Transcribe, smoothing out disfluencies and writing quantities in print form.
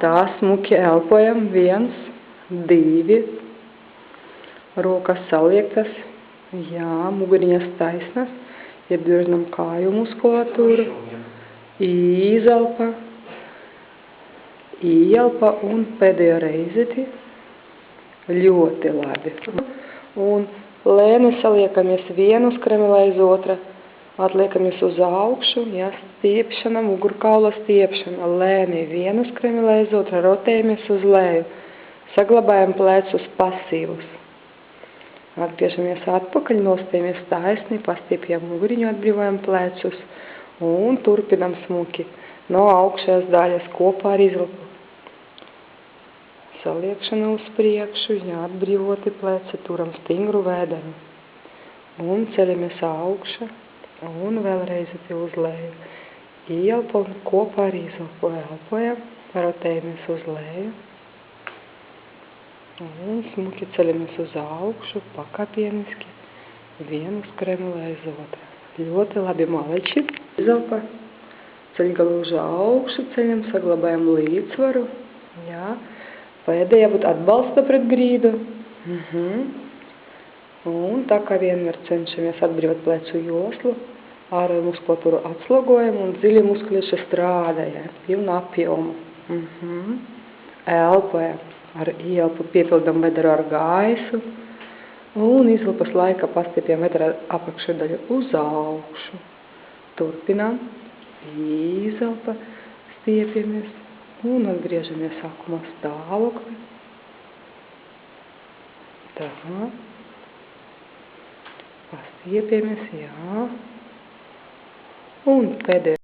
Tā smuki elpojam. 1, 2. Rokas saliektas. Jā, muguriņas taisnas. Iebiežinam kāju muskulatūru. Izelpa. Ieelpa un pēdējo reizeti. Ļoti labi. Un lēni saliekamies vienu skremeli aiz otra. Atliekamies uz augšu, ja, stiepšana, mugurkaula stiepšana. Lēni vienu skremeli aiz otra, rotējamies uz leju. Saglabājam plecus pasīvus. Atgriežamies atpakaļ, nostājamies taisni, pastiepjam muguriņu, atbrīvojam plecus. Un turpinam smuki no augšējās daļas kopā ar izlapu. Saliekšana uz priekšu, jā, atbrīvoti pleci, turam stingru vēdenu. Un ceļamies augša. Un vēlreiz uz leju. Ieelpam kopā ar izelpu. Elpojam, rotējamies uz leju. Un smuki ceļamies uz augšu, pakāpieniski. Vienu skremeli aiz otru. Ļoti labi maleči. Izelpa. Ceļgalu uz augšu ceļam, saglabājam līdzsvaru. Jā. Pēdējā būt atbalsta pret grīdu. Un tā kā vienmēr cenšamies atbrīvot plecu joslu, ar muskulatūru atslogojam un dziļi muskulieši strādājam, pilnu apjomu. Elpojam, ar ieelpu piepildam vedaru ar gaisu un izlapas laika pastiepjam vedaru apakšdaļu uz augšu. Turpinām, izelpa, stiepjamies un atgriežamies sākumā stāvokli. Tā. Pastiepiamies, jā. Un pēdējais.